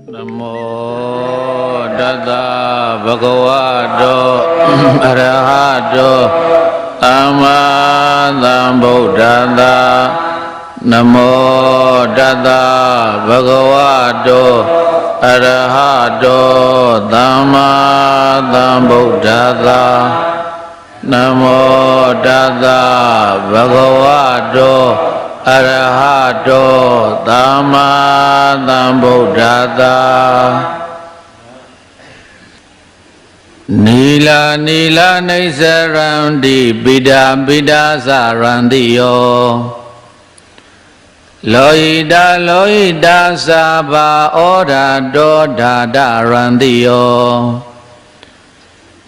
Namo Tassa Bhagavato Arahato Sama Sambuddhassa Namo Tassa Bhagavato Arahato Sama Sambuddhassa Namo Tassa Bhagavato Arahato Sama Sambuddhassa Nila Nila Nisarandi Bida Bida Sarandiyo Loida Loida Saba Ora Doda Darandiyo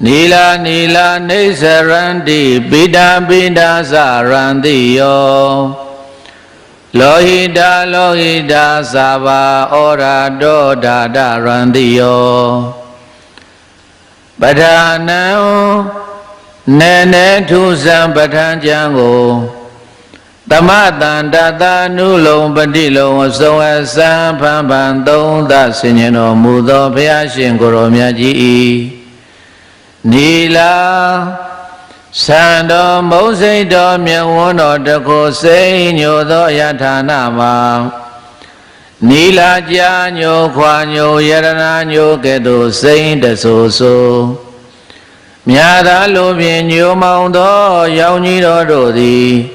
Nila Nila Nisarandi Bida Bida Sarandiyo Lohida Lohida Saba Ora Doda Darandiyo Badhanam Nene Thusam Badhan Jango Tamatan Tata Nulong Bandilong Soasan Pampan Tonda Sinyano Mudo Pyashin Koromyaji Nila Sando Mose Do Myawono Dako Senyo Do Yatanama Nila Janyo Kwanyo Yarananyo Kedo Saint Soso Myada Lubin Yomaundo Yauniro Dodi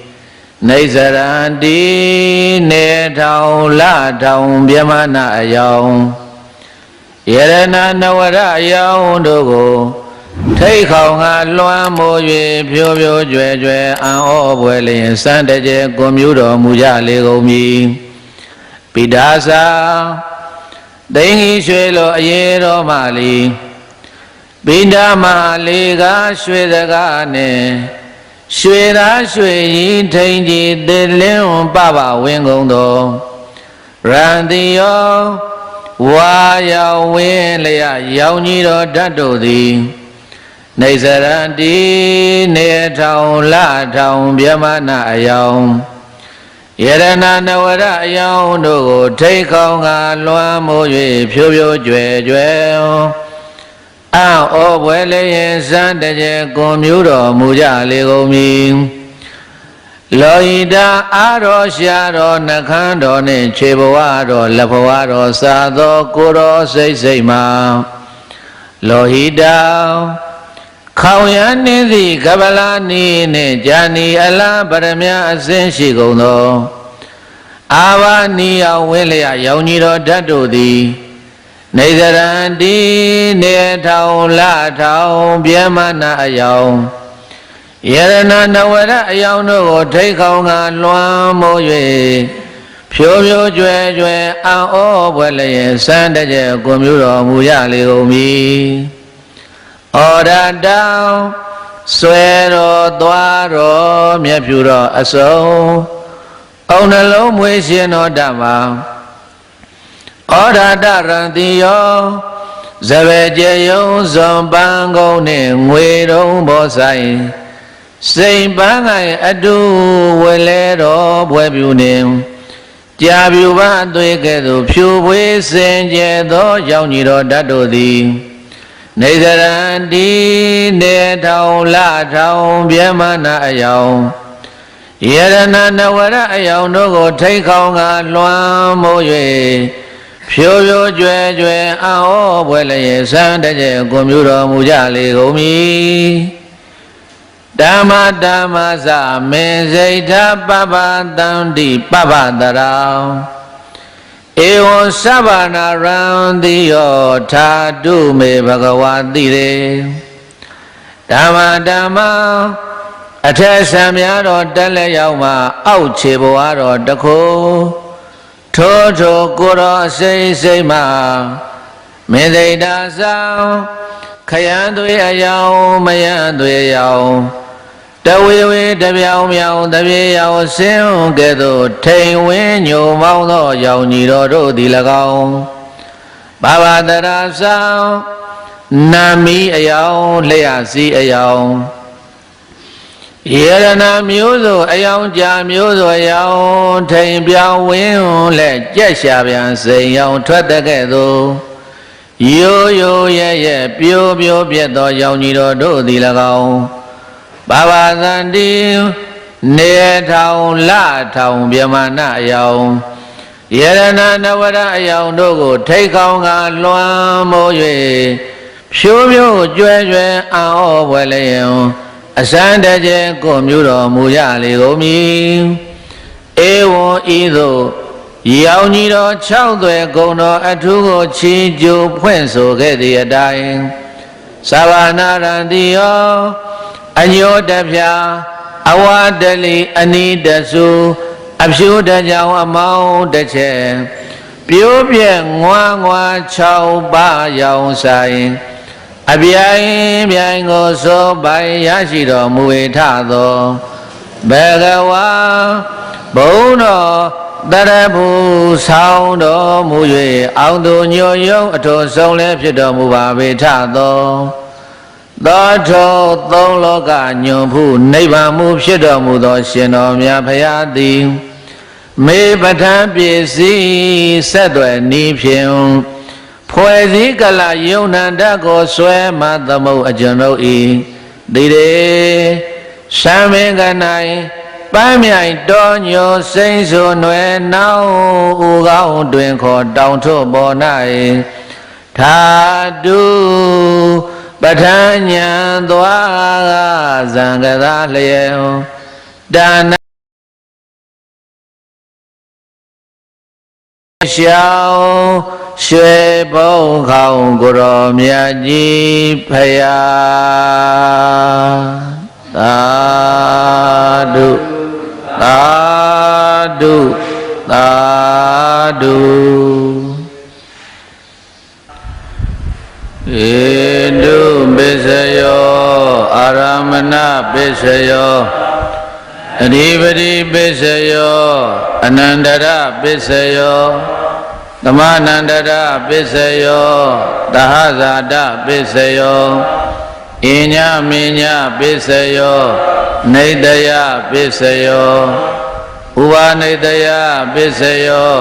Naisarandi Ne Taun La Taun Byamana Ayaun Yarana Nawara Ayaun Dogo Take Honga Luan Moye Pyo Pyo Jue Jue An O Bwelin Sandeje Gomudo Muja Legomi Pidasa Dengi Shwelo Ayero Mali Binda Mali Ga Shwedagane Shweda Shwe Tenji Delin Baba Wingondo Randiyo Waya Winlea Yauniro Dadodi Naisarandi Ne Taun La Taun Byamana Ayaun Yarana Nawara Ayaun Dogo Take Honga Luan Moye Pyo Pyo Jue Jue An O Bwele Sandeje Gomudo Muja Legomi Loida Aro Sharo Nakando Ne Chebawaro Lapawaro Sado Kuro Seima Lohida Kawyani Di Kabalani Ne Jani Ala Paramya Asen Shigono Avani Awelea Yauniro Dado Di Naisarandi Ne Taun La Taun Byamana Ayaun Yarana Nawara Ayauno Take Honga Luan Moye Pyo Pyo Jue Jue An O Bwele Sandeje Gomudo Muja Legomi Ora Down Swero Dwaro Myapuro Aso Onalo Mwishino Dama Ora Darandiyo Zaveje Yon Zombango Ne Ngwero Bosai Saint Bangai Adu Welero Bwebune Jabu Bandwe Kedo Pubwe Senje Do Yauniro Dadodi Naisarandi Ne Taun La Taun Byamana Ayaun Yarana Nawara Ayaun Dogo Take Honga Luan Moye Pyo Pyo Jue Jue An O Bwele Sandeje Gomudo Muja Legomi Dhamma Dhamma Sa Menseita Baba Dandi Baba Darao Ewo Sabana Randiyo Thadu Me Bhagavati Re Dhamma Dhamma Athe Samyaro Dale Yauma Au Chebawaro Dako Toto Kuro Sei Ma Menseita Sa Khayandwe Ayaun Mayandwe Ayaun Tawe Tabyao Miao Tabyao Sim Kedo Tain Win Yo Mauno Yauniro Rodi Lagao Baba Darasa Nami Ayaun Leasi Ayaun ယေရနာမျိုးစုအယောင်ကြာမျိုးစုအယောင်ထိန်ပြောင်းဝင်းလက်ကြက်ရှာပြန်စိန်ရောင်ထွက်တဲ့ကဲ့သို့ရိုးရိုးရဲရဲပြိုးပြိုးပြက်သောရောင်ကြီးတော်တို့သည်၎င်းဘာဝသန္တိနေထောင်လထောင်မြမနာအယောင်ယေရနာနဝရအယောင်တို့ကိုထိတ်ကောင်းကလွှမ်းမိုး၍ဖြိုးဖြိုးကြွယ်ကြွယ်အံ့ဩဖွယ်လျင်အစန္တကျဲကိုမျိုးတော်မူရလေကုန်မည်ဧဝံဤသို့ရောင်ကြီးတော်6သွဲဂုံတော်အထူးကိုချီးကျူးဖွင့်ဆိုခဲ့သည့်အတိုင်းသဗ္ဗနာရန္တိယောအညောတပြာအဝတလီအနိတစုအဖြူတကြောင်အမောင်းတစ်ချက်ပြိုးပြက်ငွားငွား6ပါးရောင်ဆိုင်အပြိုင်ပြိုင်ကိုစောပိုင်ရရှိတော်မူထသောဘေကဝါဘုံတော်တရဘူးဆောင်တော်မူ၍အောင်သူညိုယုံအထောဆုံးလည်းဖြစ်တော်မူပါပေထသောသောထောသုံးလောကညွန်ဖို့နိဗ္ဗာန်မှုဖြစ်တော်မူသောရှင်တော်မြတ်ဖရာသည်မေပဋ္ဌာန်းပစ္စည်းဆက်သွယ်နီးဖြင့်ဖွဲ့စည်းကလယုံနန္တကိုဆွဲမသမုတ်အကျွန်ုပ်ဤဒီရေသံမင်္ဂနိုင်ပန်းမြိုင်တော်ညိုစိမ့်ဆိုနွယ်နောင်ဥကောင်းတွင်ခေါ်တောင်ထုတ်ပေါ်၌သာတုပဋ္ဌာန်းဉာဏ်သွားဇံကသာလျေဒါနရှောင်းရွှေဘုံခေါင်ကိုရောမြတ်ကြီးဖယားသာဓုသာဓုသာဓုဧတုပစ္စယောအာရမဏပစ္စယောအဓိပတိပစ္စယောအနန္တရပစ္စယောသမနန္တရပစ္စယောသဟဇာတပစ္စယောအညမညပစ္စယောနေတယပစ္စယောဥပနေတယပစ္စယော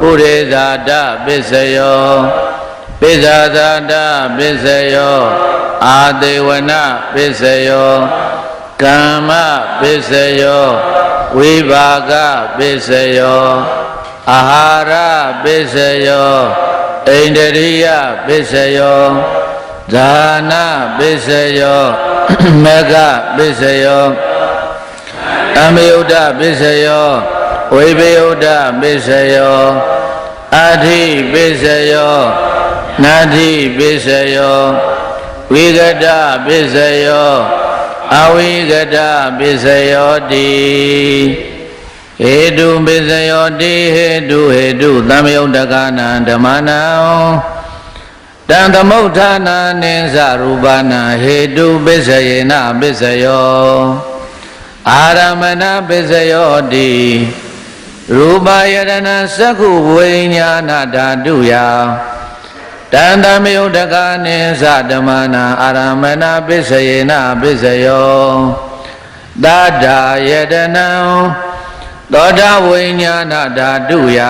ပုရိဇာတပစ္စယောပိဇာဇာတပစ္စယောအာဒေဝနပစ္စယောကမ္မပစ္စယောဝိဘာဂပစ္စယောအာဟာရပစ္စယောဣန္ဒရိယပစ္စယောဇာနာပစ္စယောမေဃပစ္စယောအမယုဒ္ဓပစ္စယောဝိဘယုဒ္ဓပစ္စယောအာထိပစ္စယောနာထိပစ္စယောဝိကတပစ္စယောအဝိကတပစ္စယောတိဟေတုပစ္စယောတိဟေတုသမ္ယုတ်တကနာဓမ္မနာတံသမုဋ္ဌာနာနိသရူပနာဟေတုပစ္စယေနပစ္စယောအာရမဏပစ္စယောတိရူပယတနာသက္ခုဝိညာဏဓာတုယတံသမယုတ်တကနိသဓမ္မနာအာရမဏပစ္စယေနပစ္စယောသတ္တယတနံသောတာဝိညာဏဓာတုယ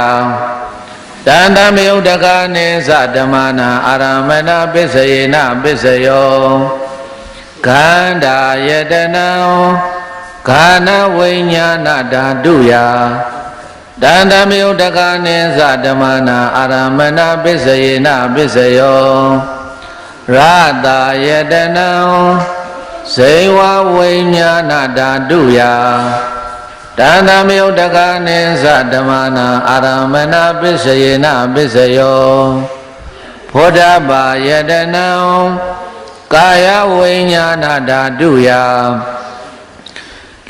တံသမယုတ်တကနိသဓမ္မနာအာရမဏပစ္စယေနပစ္စယောခန္ဓာယတနံခန္ဓာဝိညာဏဓာတုယတံသမယုတ်တကနိသဓမ္မနာအာရမဏပစ္စယေနပစ္စယောရတယတနံဇေဝဝိညာဏဓာတုယတံသမယုတ်တကနိသဓမ္မနာအာရမဏပစ္စယေနပစ္စယောဖောဓဘာယတနံကာယဝိညာဏဓာတုယ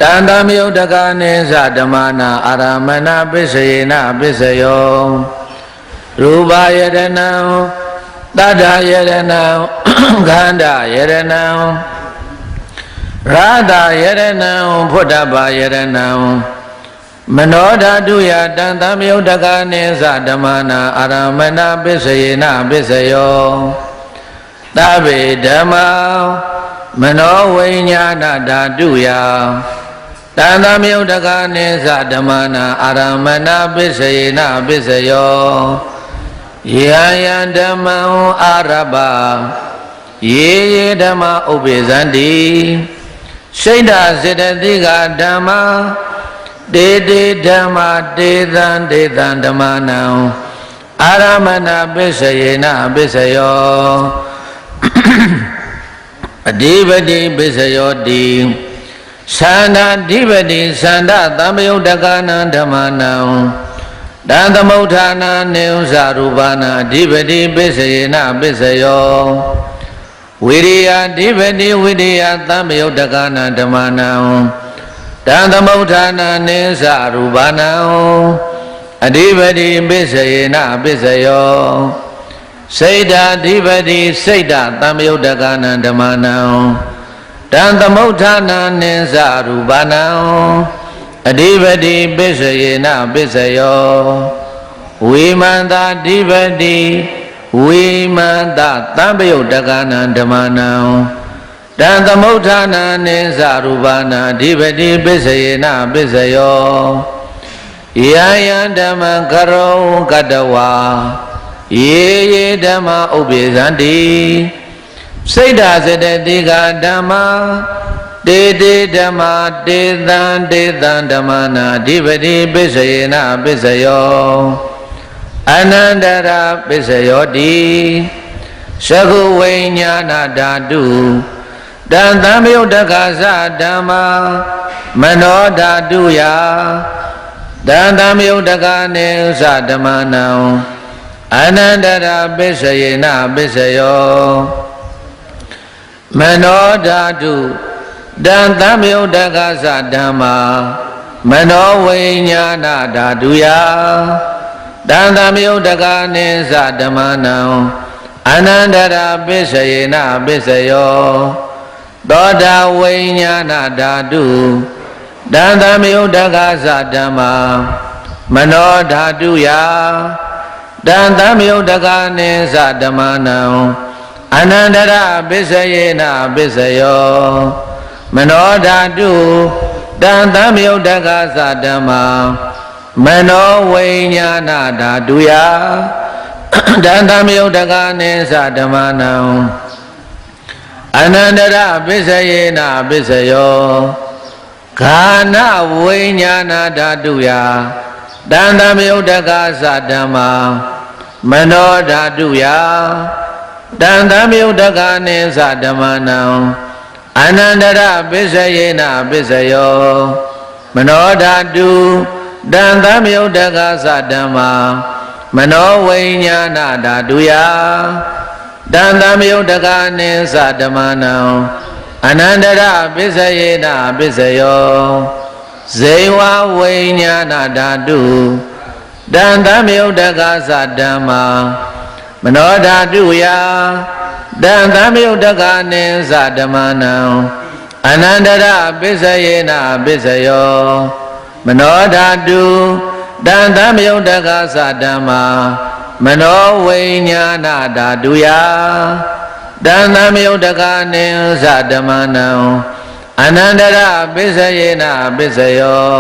တံသမယုတ်တကနိသဓမ္မနာအာရမဏပစ္စယေနပစ္စယောရူပယတနံတတ္တယတနံခန္ဓာယတနံရာသယရဏံဖုဒ္ဓဘာယရဏံမနောဓာတုယတံသမယုတ်တကနိသဓမ္မနာအာရမဏပစ္စယေနပစ္စယောသဗ္ဗေဓမ္မာ မနောဝိညာဏဓာတုယတန်တမြုတ်တကနိသဓမ္မနာအာရမဏပစ္စယေနပစ္စယောယေယံဓမ္မံအာရဘယေယေဓမ္မဥပိသန္တိစိတ်ဓာစေတသိကဓမ္မတေတေဓမ္မတေသံတေသံဓမ္မနံအာရမဏပစ္စယေနပစ္စယောအဓိပတိပစ္စယောတိသန္တာဓိပတိသန္တာသမ္ပယုတ်တကနံဓမ္မနံတံသမုဋ္ဌာနာနေဥ္စရူပနာအဓိပတိပစ္စယေနပစ္စယောဝိရိယဓိပတိဝိရိယသမ္ပယုတ်တကနံဓမ္မနံတံသမုဋ္ဌာနာနေဥ္စရူပနာအဓိပတိပစ္စယေနပစ္စယောစိတ်ဓာဓိပတိစိတ်ဓာသမ္ပယုတ်တကနံဓမ္မနံတံသမုဋ္ဌာနာနိသရူပနံအဓိပတိပစ္စယေနပစ္စယောဝိမန္တာဓိပတိဝိမန္တသမ္ပယုတ်တကနံဓမ္မနံတံသမုဋ္ဌာနာနိသရူပနာအဓိပတိပစ္စယေနပစ္စယောယယံဓမ္မံကရောကတဝါယေယေဓမ္မဥပိသန္တိစိတ်ဓာစတတိကဓမ္မတေတေဓမ္မတေသံတေသံဓမ္မနာအဓိပတိပစ္စယေနပစ္စယောအနန္တရာပစ္စယောတိသကုဝိညာဏဓာတုတံသမ္ပယုတ်တက္ခသဓမ္မမနောဓာတုယတံသမ္ပယုတ်တက္ခနေဥ္စဓမ္မနံအနန္တရာပစ္စယေနပစ္စယောမနောဓာတုတံသမ္ပယုတ်တက္ခသဓမ္မာမနောဝိညာဏဓာတုယတံသမ္ပယုတ်တက္ခနိသဓမ္မနံအနန္တရာပစ္စယေနပစ္စယောသောတာဝိညာဏဓာတုတံသမ္ပယုတ်တက္ခသဓမ္မာမနောဓာတုယတံသမ္ပယုတ်တက္ခနိသဓမ္မနံအနန္တရာပစ္စယေနပစ္စယောမနောဓာတုတံသမ္ပယုတ်တက္ခသဓမ္မာမနောဝိညာဏဓာတုယတံသမ္ပယုတ်တက္ခနိသဓမ္မနံအနန္တရာပစ္စယေနပစ္စယောခန္ဓာဝိညာဏဓာတုယတံသမ္ပယုတ်တက္ခသဓမ္မာမနောဓာတုယတံသမ္ပယုတ်တက္ခနိသဓမ္မနံအနန္တရပစ္စယေနပစ္စယောမနောဓာတုတံသမ္ပယုတ်တက္ခသဓမ္မာမနောဝိညာဏဓာတုယတံသမ္ပယုတ်တက္ခနိသဓမ္မနံအနန္တရပစ္စယေနပစ္စယောဇေဝဝိညာဏဓာတုတံသမ္ပယုတ်တက္ခသဓမ္မာမနောဓာတုယတံသမ္ပယုတ်တက္ခနိသဓမ္မနံအနန္တရပစ္စယေနပစ္စယောမနောဓာတုတံသမ္ပယုတ်တက္ခသဓမ္မာမနောဝိညာဏဓာတုယတံသမ္ပယုတ်တက္ခနိသဓမ္မနံအနန္တရပစ္စယေနပစ္စယော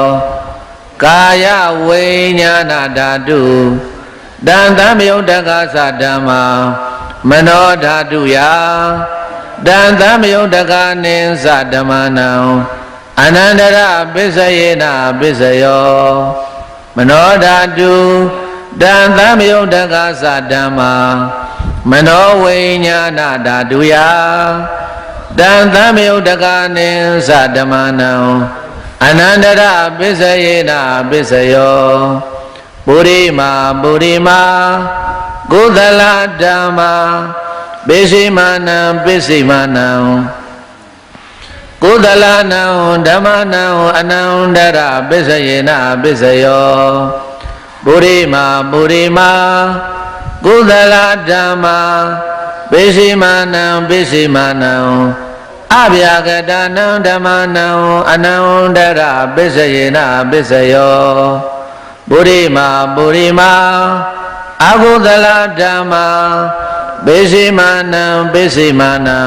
ကာယဝိညာဏဓာတုတံသမ္ပယုတ်တက္ခသဓမ္မာမနောဓာတုယတံသမ္ပယုတ်တက္ခနိသဓမ္မနံအနန္တရပစ္စယေနပစ္စယောမနောဓာတုတံသမ္ပယုတ်တက္ခသဓမ္မာမနောဝိညာဏဓာတုယတံသမ္ပယုတ်တက္ခနိသဓမ္မနံအနန္တရပစ္စယေနပစ္စယောပုရိမာပုရိမာကုသလဓမ္မာပိစိမာနံပိစိမာနံကုသလနံဓမ္မနံအနန္တရပစ္စယေနပစ္စယောပုရိမာပုရိမာကုသလဓမ္မာပိစိမာနံပိစိမာနံအဗျာကတနံဓမ္မနံအနန္တရပစ္စယေနပစ္စယောပုရိမာပုရိမာအကုသလဓမ္မာပိစိမာနံပိစိမာနံ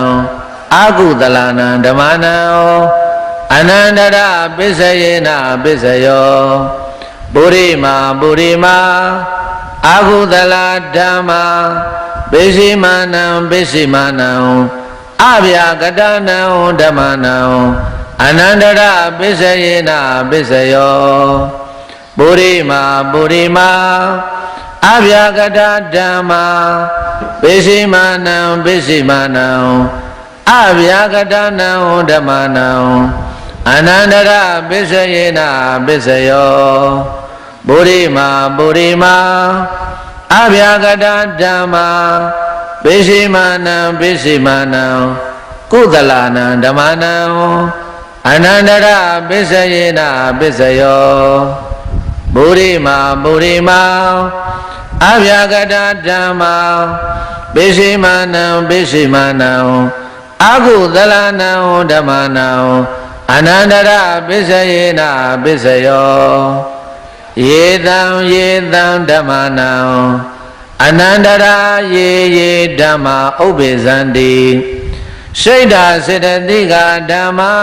အာကုသလနံဓမ္မနံအနန္တရပစ္စယေနပစ္စယောပုရိမာပုရိမာအာကုသလဓမ္မာပိစိမာနံပိစိမာနံအဗျာကတနံဓမ္မနံအနန္တရပစ္စယေနပစ္စယောပုရိမာပုရိမာအဗျာကတဓမ္မာပိစိမာနံပိစိမာနံအဗျာကတနံဓမ္မနံအနန္တရပစ္စယေနပစ္စယောပုရိမာပုရိမာအဗျာကတဓမ္မာပိစိမာနံပိစိမာနံကုသလနံဓမ္မနံအနန္တရပစ္စယေနပစ္စယောပုရိမာပုရိမာအဗျာကတဓမ္မာပိစိမာနံပိစိမာနံအကုသလနံဓမ္မနံအနန္တရပစ္စယေနပစ္စယောယေတံယေတံဓမ္မနံအနန္တရာယေယေဓမ္မာဥပ္ပေဇန္တိစိတ်ဓာစေတသိကဓမ္မာ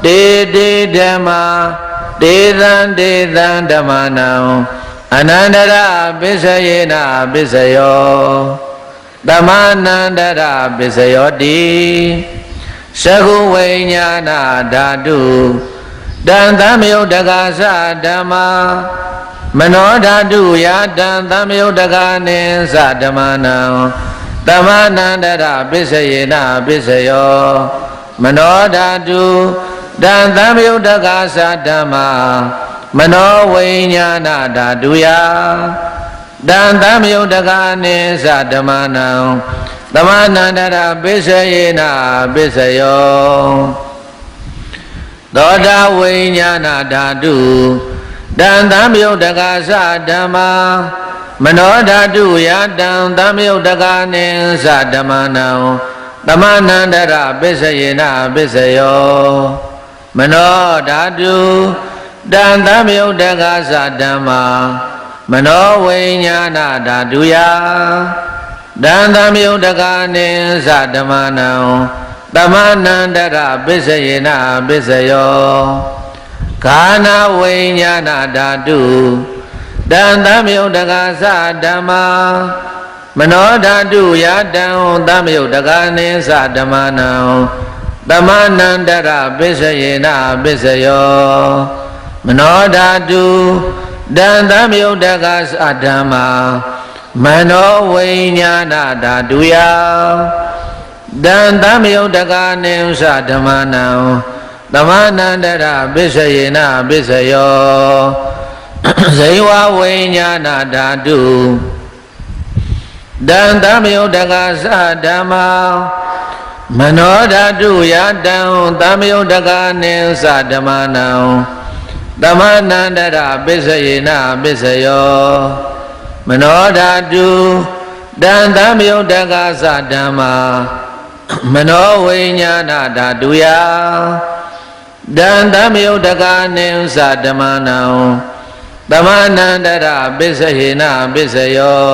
တေတေဓမ္မာတေသံတေသံဓမ္မနံအနန္တရာပစ္စယေနပစ္စယောသမနန္တရာပစ္စယောတိသကုဝိညာဏဓာတုတံသမယုတ်တကာသဓမ္မာမနောဓာတုယတံသမယုတ်တကာနိသဓမ္မနံသမနန္တရပစ္စယေနပစ္စယောမနောဓာတုတံသမယုတ်တကာသဓမ္မာမနောဝိညာဏဓာတုယတံသမယုတ်တကာနိသဓမ္မနံသမနန္တရပစ္စယေနပစ္စယောသောတာဝိညာဏဓာတုတံသမယုတ်တကာသဓမ္မာမနောဓာတုယတံသမယုတ်တကာနိသဓမ္မနံသမနန္တရပစ္စယေနပစ္စယောမနောဓာတုတံသမယုတ်တကာသဓမ္မာမနောဝိညာဏဓာတုယတံသမယုတ်တကာနိသဓမ္မနံသမနန္တရပစ္စယေနပစ္စယောခန္ဓာဝိညာဏဓာတုတံသမယုတ်တကာသဓမ္မာမနောဓာတုယတံသမယုတ်တကာနိသဓမ္မနံသမနန္တရပစ္စယေနပစ္စယောမနောဓာတုတံသမယုတ်တကာသဓမ္မာမနောဝိညာဏဓာတုယတံသမယုတ်တကာနိသဓမ္မနံသမနန္တရပစ္စယေနပစ္စယောဇေဝဝိညာဏဓာတုတံသမယုတ်တကာသဓမ္မာမနောဓာတုယတံသမယုတ်တကာနိသဓမ္မနံသမနန္တရပစ္စယေနပစ္စယောမနောဓာတုတံသမယုတ်တကာသဓမ္မာမနောဝိညာဏဓာတုယတံသမယုတ်တကာနိသဓမ္မနံသမနန္တရပစ္စယေနပစ္စယော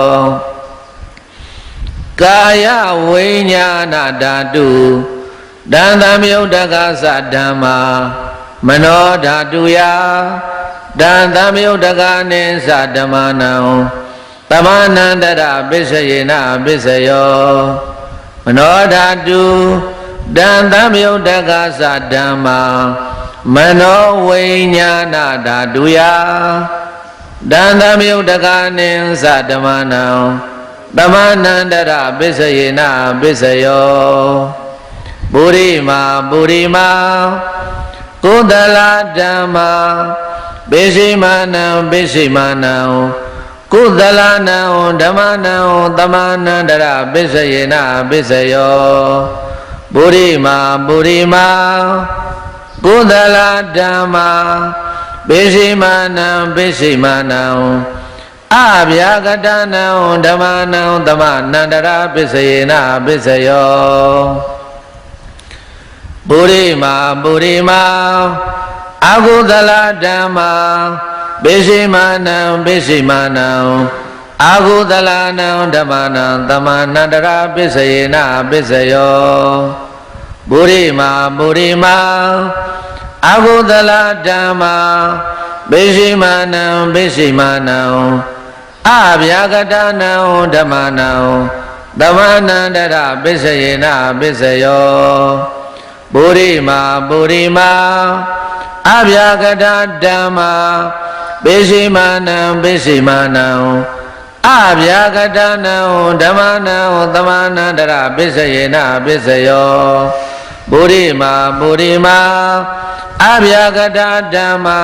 ကာယဝိညာဏဓာတုတံသမယုတ်တကာသဓမ္မာမနောဓာတုယတံသမယုတ်တကာနိသဓမ္မနံသမနန္တရပစ္စယေနပစ္စယောမနောဓာတုတံသမယုတ်တကာသဓမ္မာမနောဝိညာဏဓာတုယတံသမယုတ်တကာနိသဓမ္မနံသမနန္တရပစ္စယေနပစ္စယောပုရိမာပုရိမာကုသလဓမ္မာပိစိမာနံပိစိမာနံကုသလနံဓမ္မနံသမနန္တရပစ္စယေနပစ္စယောပုရိမာပုရိမာကုသလဓမ္မာပိစိမာနံပိစိမာနံအဗျာကတနံဓမ္မနံသမနန္တရပစ္စယေနပစ္စယောပုရိမာပုရိမာအကုသလဓမ္မာပိစိမာနံပိစိမာနံအကုသလနံဓမ္မနံသမနန္တရပစ္စယေနပစ္စယော ပုရိမာပုရိမာအကုသလဓမ္မာပိရှိမာနံပိရှိမာနံအဗျာကတနံဓမ္မနံသမနန္တရပစ္စယေနပစ္စယောပုရိမာပုရိမာအဗျာကတဓမ္မာပိရှိမာနံပိရှိမာနံအဗျာကတနံဓမ္မနံသမနန္တရပစ္စယေနပစ္စယောပုရိမာပုရိမာအဗျာကတဓမ္မာ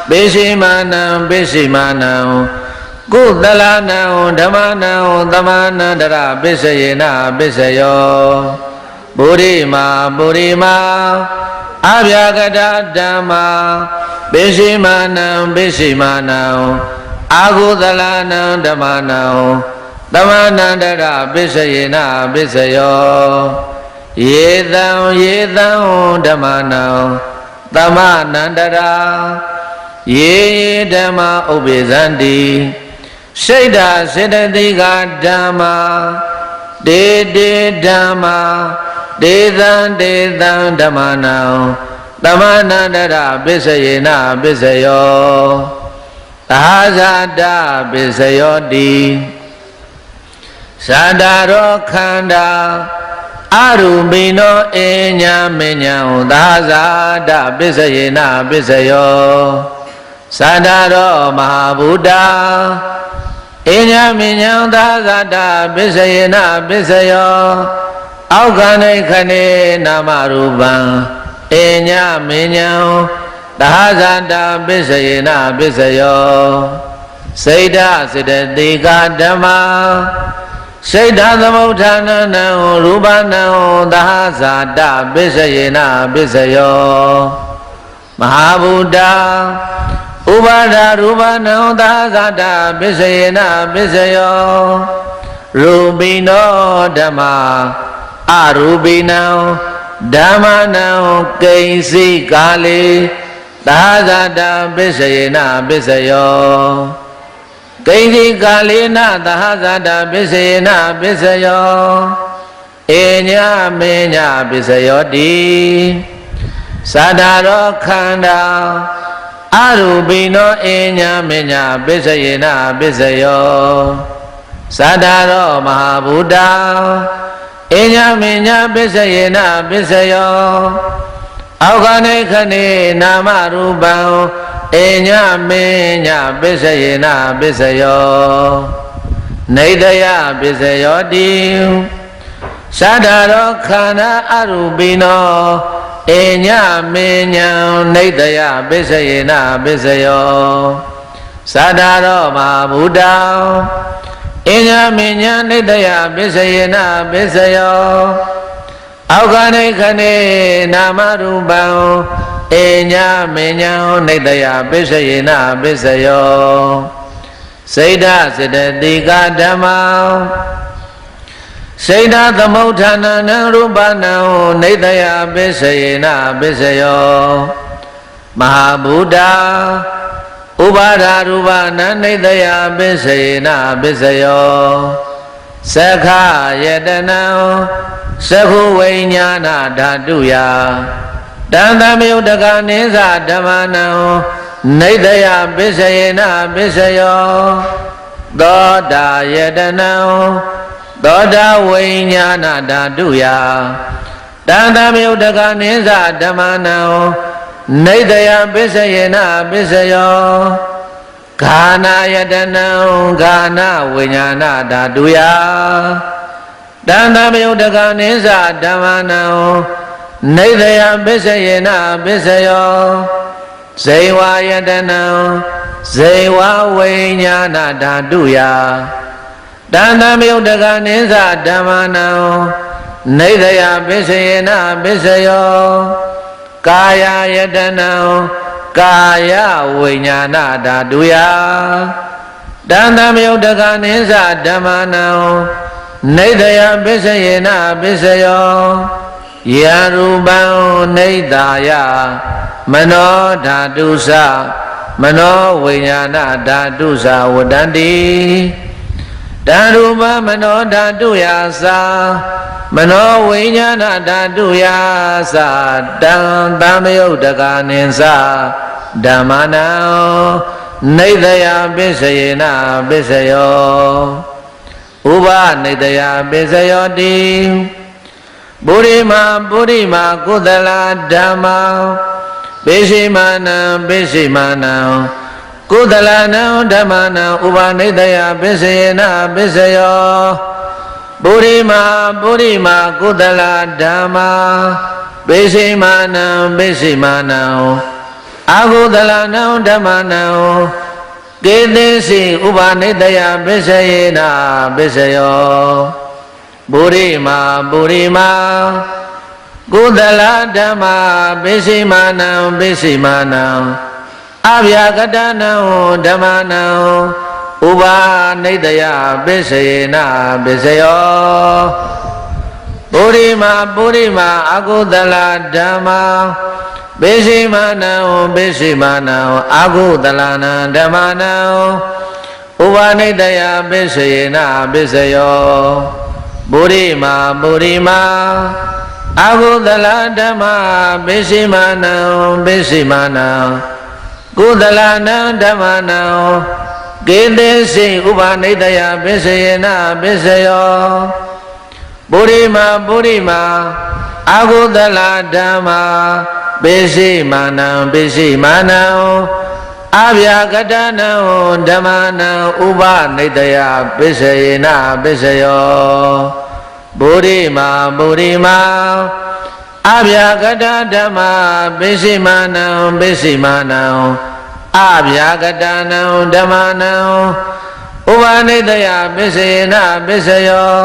ပိရှိမာနံပိရှိမာနံကုသလနံဓမ္မနံသမနန္တရပစ္စယေနပစ္စယောပုရိမာပုရိမာအဗျာကတဓမ္မာပိရှိမာနံပိရှိမာနံအာဟုသလနံဓမ္မနံသမနန္တရပစ္စယေနပစ္စယောယေတံယေတံဓမ္မနံသမနန္တရာယေဓမ္မဥပ္ပေဇန္တိစိတ်ဓာစေတသိကဓမ္မာဒေတေဓမ္မာဒေသံဒေသံဓမ္မနံသမနန္တရပစ္စယေနပစ္စယောသာဇာတပစ္စယောတိသာဒရောခန္ဓာအရူပိနောအညာမညာသာဇာတပစ္စယေနပစ္စယောသာဒရောမဟာဗုဒ္ဓအညာမညာသာဇာတပစ္စယေနပစ္စယောအောက်ခဏိခဏေနာမရူပံအညာမညာသာဇာတပစ္စယေနပစ္စယောစိတ်ဓာစေတသိကဓမ္မာစိတ်ဓာသမုဋ္ဌာနနံရူပနံသာဇာတပစ္စယေနပစ္စယောမဟာဗုဒ္ဓဥပါဒရူပနံသာဇာတပစ္စယေနပစ္စယောရူပိနောဓမ္မာအရူပိနံဓမ္မနံကိဉ္စိကာလေသာဇာတပစ္စယေနပစ္စယောကိဉ္စိကာလေနသာဇာတပစ္စယေနပစ္စယောအညာမေညာပစ္စယောတိသာဒရောခန္ဓာအရူပိနောအညာမေညာပစ္စယေနပစ္စယောသာဒရောမဟာဗုဒ္ဓအညာမေညာပစ္စယေနပစ္စယောအောက်ခဏိခဏေနာမရူပံအညာမေညာပစ္စယေနပစ္စယောနေတယပစ္စယောတိသာဒရောခန္ဓာအရူပိနောအညာမေညာနေတယပစ္စယေနပစ္စယောသာဒရောမဟာဗုဒ္ဓအညာမေညာနေတယပစ္စယေနပစ္စယောအောက်ခဏိခဏေနာမရူပံအညာမေညာနေတယပစ္စယေနပစ္စယောစိတ်ဓာစေတသိကဓမ္မာစိတ်ဓာသမုဋ္ဌာနနံရူပနံနေတယပစ္စယေနပစ္စယောမဟာဗုဒ္ဓဥပါဒရူပနံနေတယပစ္စယေနပစ္စယောသက္ခယတနံသက္ခုဝိညာဏဓာတုယတံသမယုတကနိသဓမ္မနံနေတယပစ္စယေနပစ္စယောသောတာယတနံသောတာဝိညာဏဓာတုယတံသမယုတကနိသဓမ္မနံနေတယပစ္စယေနပစ္စယောဂာနာယတနံဂာနာဝိညာဏဓာတုယတံသမယုတကနိသဓမ္မနံနေတယပစ္စယေနပစ္စယောဇေဝယတနံဇေဝဝိညာဏဓာတုယတံသမယုတကနိသဓမ္မနံနေတယပစ္စယေနပစ္စယောကာယယတနံကာယဝိညာဏဓာတုယတံသမယုတကနိသဓမ္မနံနေတယပစ္စယေနပစ္စယောယရူပံနေတာယမနောဓာတုသမနောဝိညာဏဓာတုဝတ္တန္တိ ဓာရူပမနောဓာတုယာသမနောဝိညာဏဓာတုယာသတံတံမယုတ်တကာနိသဓမ္မနံနိတယပိစယေနပိစယောဥပနိတယပိစယောတိပုရိမာကုသလဓမ္မာပိစိမာနံပိစိမာနံကုသလနံဓမ္မနံဥပနိတယပိစယေနပိစယောပုရိမာကုသလဓမ္မာပိစိမာနံပိစိမာနံအာဟုသလနံဓမ္မနံကေသေစီဥပနိတယပိစယေနပိစယောပုရိမာကုသလဓမ္မာပိစိမာနံပိစိမာနံအဗျာကတနံဓမ္မနံဥပနိတယပိစယေနပိစယောပုရိမာအကုသလဓမ္မာပိစိမာနံအာဟုသလနံဓမ္မနံဥပနိတယပိစယေနပိစယောပုရိမာအာဟုသလဓမ္မာပိစိမာနံကုသလနံဓမ္မနံကေသေစိဥပနိတယပိစယေနပိစယောပုရိမာအာဟုသလဓမ္မာပိစိမာနံအဗျာကတနံဓမ္မနံဥပနိတယပိစယေနပိစယောပုရိမာအဗျာကတဓမ္မာပိစိမာနံအဗျာကတနံဓမ္မနံဥပနိတယပိစယေနပိစယော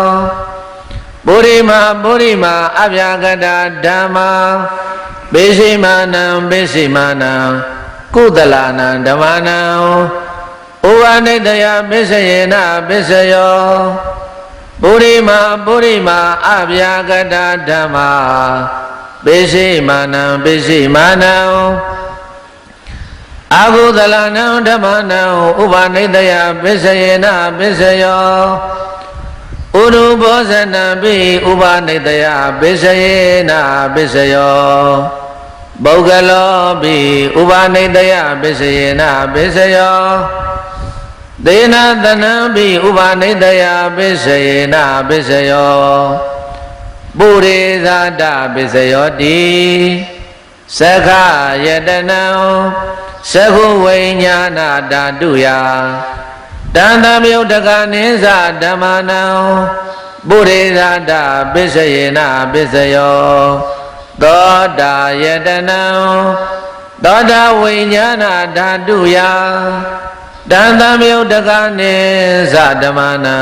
ပုရိမာအဗျာကတဓမ္မာပိစိမာနံကုသလနံဓမ္မနံဥပနိတယပိစယေနပိစယောပုရိမာအဗျာကတဓမ္မာပိစိမာနံအာဟုသလနံဓမ္မနံဥပနိတယပိစယေနပိစယောဥရုဘောဇနံပိဥပနိတယပိစယေနပိစယောပုဂ္ဂလောပိဥပနိတယပိစယေနပိစယောသေနသနံပိဥပနိတယပိစယေနပိစယောပုရိသတပိစယောတိသက္ခယတနံသက္ခုဝိညာဏဓာတုယတန္တမြုတ်တကနိသဓမ္မနံပုရိသတပိစယေနပိစယောသောတာယတနံသောတာဝိညာဏဓာတုယတန္တမြုတ်တကနိသဓမ္မနံ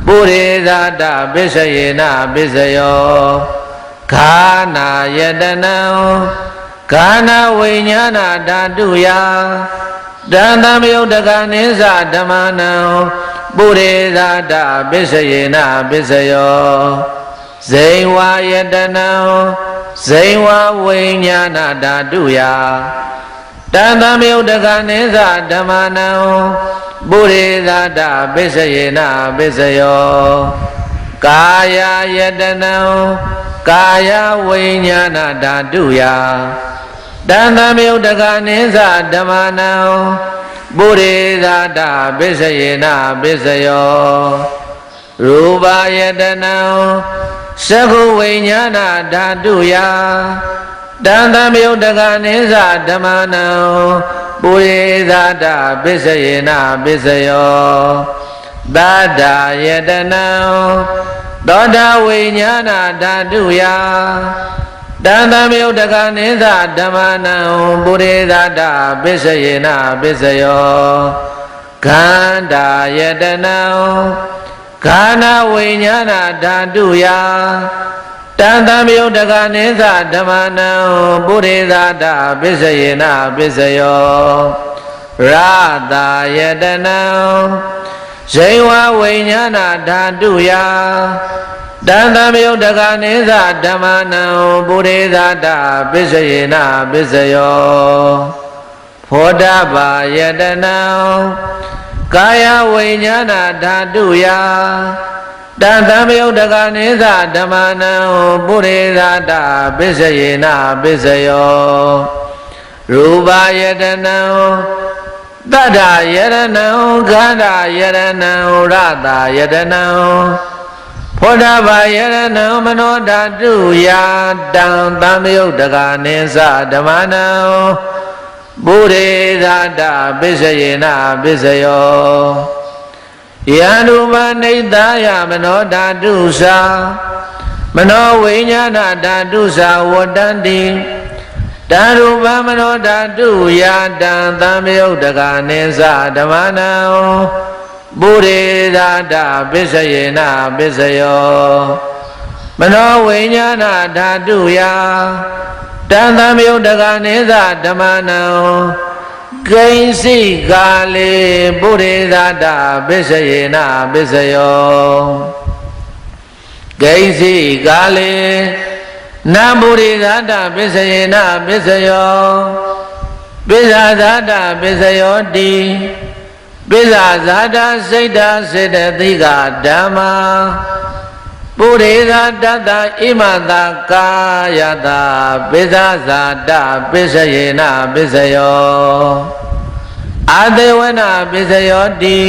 ပုရိသတပိစယေနပိစယောခာနာယတနံခာနာဝိညာဏဓာတုယတန္တမြုတ်တကနိသဓမ္မနံပုရိသတပိစယေနပိစယောဇိဝယတနံဇိဝဝိညာဏဓာတုယတန္တမြုတ်တကနိသဓမ္မနံပုရိသတပိစယေနပိစယောကာယယတနံကာယဝိညာဏဓာတုယတန္တမြုတ်တကနိသဓမ္မနံပုရိသတပိစယေနပိစယောရူပယတနံသက္ခုဝိညာဏဓာတုယတန္တမြုတ်တကနိသဓမ္မနံပုရိသတပိစယေနပိစယောသတ္တယတနံသောတာဝိညာဏဓာတုယတန္တမြုတ်တကနိသဓမ္မနံပုရိသတပိစယေနပိစယောခန္ဓာယတနံခန္ဓာဝိညာဏဓာတုယတန္တမြုတ်တကနိသဓမ္မနံပုရိသတပိစယေနပိစယောရတာယတနံဇိဝဝိညာဏဓာတုယတန္တမြုတ်တကနိသဓမ္မနံပုရိသတပိစယေနပိစယောဖောဓဘာယတနံ ကာယဝိညာဏဓာတုယတံသမယုတ်တကနိသဓမ္မနံပုရိသတာပစ္စယေနပစ္စယောရူပယတနံတတ္တယရဏံခန္ဓာယရဏံရတယတနံဖောဓဘာယရဏံမနောဓာတုယတံသမယုတ်တကနိသဓမ္မနံပုရိသတာပစ္စယေနပစ္စယောယန္တုမနိတယမနောဓာတုသာမနောဝိညာဏဓာတုသာဝတ္တန္တိတရူပမနောဓာတုယာတံသမယုတ်တကနိသဓမ္မနံပုရိသတာပစ္စယေနပစ္စယောမနောဝိညာဏဓာတုယာတံသမယုတ်တကနိသဓမ္မနံကိဉ္စိကာလေပုရိသတာပစ္စယေနပစ္စယောကိဉ္စိကာလေနံပုရိသတာပစ္စယေနပစ္စယောပိစ္ဆာဇာတာပစ္စယောတိပိစ္ဆာဇာတာစိတ်တာစေတသိကဓမ္မာပုရိသတတ္တဣမတာကာယတာပိစ္ဆာဇာတာပစ္စယေနပစ္စယောအာသေဝနာပစ္စယောတိ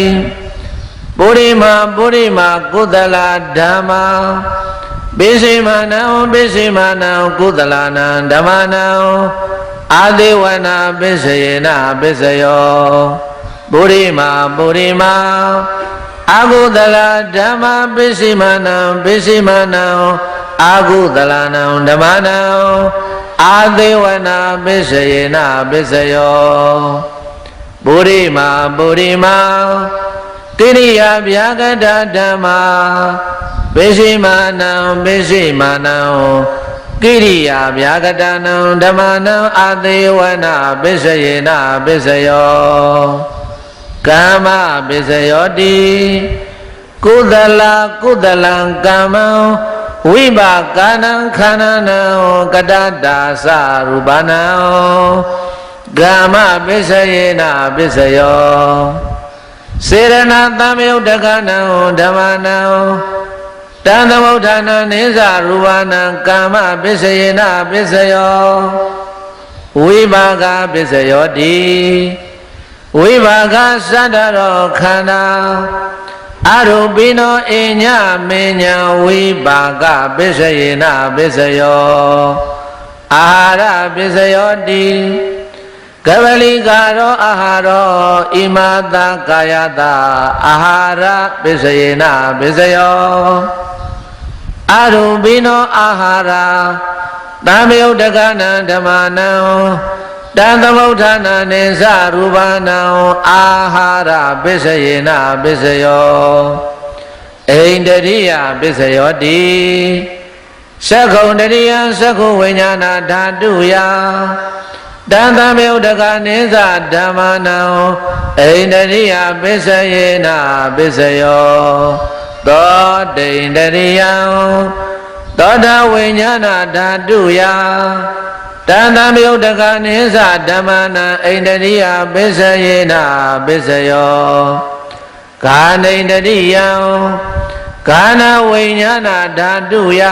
ပုရိမာကုသလဓမ္မာပိစိမာနံပိစိမာနံကုသလနံဓမ္မနံအာသေဝနာပစ္စယေနပစ္စယောပုရိမာအာကုသလဓမ္မာပိစိမာနံအာကုသလနံဓမ္မနံအာသေဝနာပစ္စယေနပစ္စယောပုရိမာကိရိယာဗျာကတဓမ္မာပိစိမာနံကိရိယာဗျာကတနံဓမ္မနံအာသေဝနာပစ္စယေနပစ္စယောကာမပစ္စယောတိကုသလံကာမံဝိပါကာနံခန္ဓာနံကတတ္တာသရူပနံကာမပစ္စယေနပစ္စယောစေရဏသမယုတ်တကနံဓမ္မနံတံသမုဋ္ဌာနံနိသရူပနံကာမပစ္စယေနပစ္စယောဝိပါကပစ္စယောတိဝိပါကသတ္တရောခန္ဓာအရူပိနောအညမေညာဝိပါကပစ္စယေနပစ္စယောအာဟာရပစ္စယောတိကဗလိကာရောအာဟာရောဣမတာကာယတာအာဟာရပစ္စယေနပစ္စယောအရူပိနောအာဟာရသမယုတ်တကနံဓမ္မနံတံသမုဋ္ဌာနနိသရူပနံအာဟာရပစ္စယေနပစ္စယောဣန္ဒရိယပစ္စယောတိသက္ခုံတရိယသက္ခုဝိညာဏဓာတုယတံသမယုတ်တကနိသဓမ္မနံဣန္ဒရိယပစ္စယေနပစ္စယောသောတိန္ဒရိယသောတာဝိညာဏဓာတုယတံသမယုတ်တကနိသဓမ္မနံဣန္ဒရိယပစ္စယေနပစ္စယောကာနိန္ဒရိယကာနဝိညာဏဓာတုယ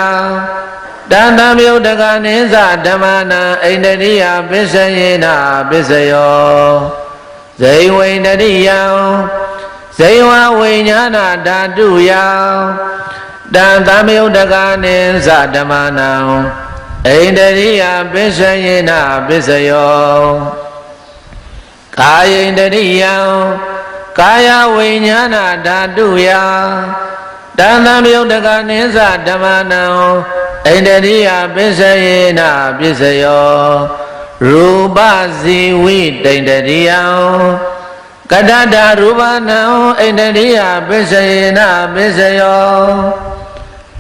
တံသမယုတ်တကနိသဓမ္မနံဣန္ဒရိယပစ္စယေနပစ္စယောဇိဝိန္ဒရိယဇိဝဝိညာဏဓာတုယတံသမယုတ်တကနိသဓမ္မနံဣန္ဒရိယပစ္စယေနပစ္စယောကာယိန္ဒရိယကာယဝိညာဏဓာတုယတံသမယုတ်တကနိသဓမ္မနံဣန္ဒရိယပစ္စယေနပစ္စယောရူပဇီဝိတိန္ဒရိယကတတ္တရူပနံဣန္ဒရိယပစ္စယေနပစ္စယော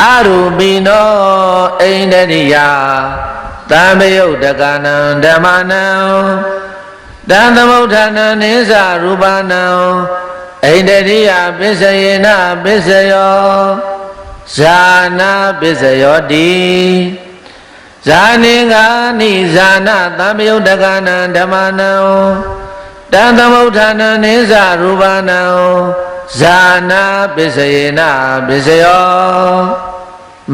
အရူပိနောဣန္ဒရိယသမယုတ်တကနံဓမ္မနံတံသမုဋ္ဌာနနိသရူပနံဣန္ဒရိယပစ္စယေနပစ္စယောဇာနာပစ္စယောတိဇာနိဂာနိဇာနာသမယုတ်တကနံဓမ္မနံ တံသမုဋ္ဌာနနိစ္စရူပနံဇာနာပစ္စယေနပစ္စယော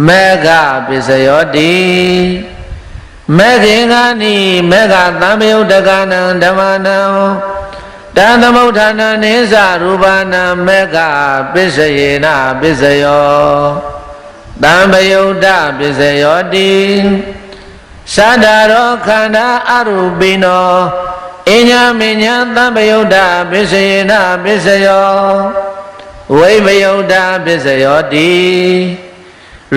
မေဃပစ္စယောတိမေခေငါနိမေဃသံယုတ်တကနံဓမ္မနံတံသမုဋ္ဌာနနိစ္စရူပနံမေဃပစ္စယေနပစ္စယောသံယုတ်တပစ္စယောတိသတ္တရောခန္ဓာအရူပိနောအညမညသံယုတ်တပစ္စယေနပစ္စယောဝိမယုတ်တပစ္စယောတိ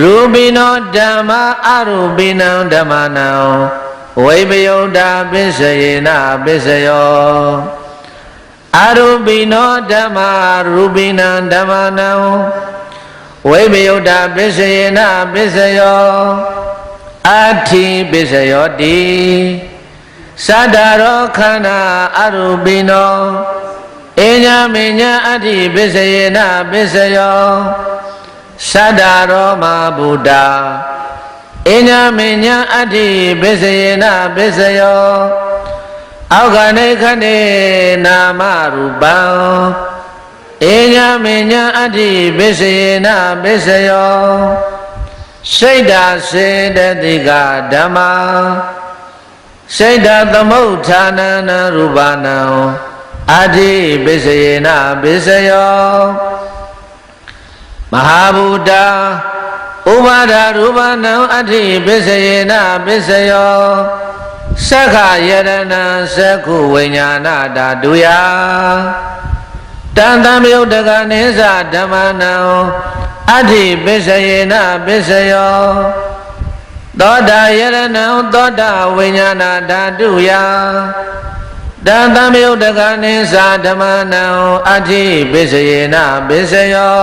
ရူပိနောဓမ္မာအရူပိနံဓမ္မနံဝိမယုတ်တပစ္စယေနပစ္စယောအရူပိနောဓမ္မာရူပိနံဓမ္မနံဝိမယုတ်တပစ္စယေနပစ္စယောအဋ္ဌိပစ္စယောတိသတ္တရောခန္ဓာအရူပိနောအညမညအဋ္ဌိပစ္စယေနပစ္စယောသတ္တရောမဗုဒ္ဓအညမညအဋ္ဌိပစ္စယေနပစ္စယောအောက္ခဏိခဏေနာမရူပံအညမညအဋ္ဌိပစ္စယေနပစ္စယောစိတ်ဓာစေတသိကဓမ္မာစိတ်ဓာသမုဋ္ဌာနနရူပနံအဋ္ဌိပစ္စယေနပစ္စယောမဟာဗုဒ္ဓဥပါဒရူပနံအဋ္ဌိပစ္စယေနပစ္စယောသက္ခယရဏံသက္ခုဝိညာဏဓာတုယတံတံယုတ်တကနိစ္စဓမ္မနံအဋ္ဌိပစ္စယေနပစ္စယောသောတာယရဏံသောတာဝိညာဏဓာတုယတံတံယုတ်တကနိစ္စဓမ္မနံအဋ္ဌိပစ္စယေနပစ္စယော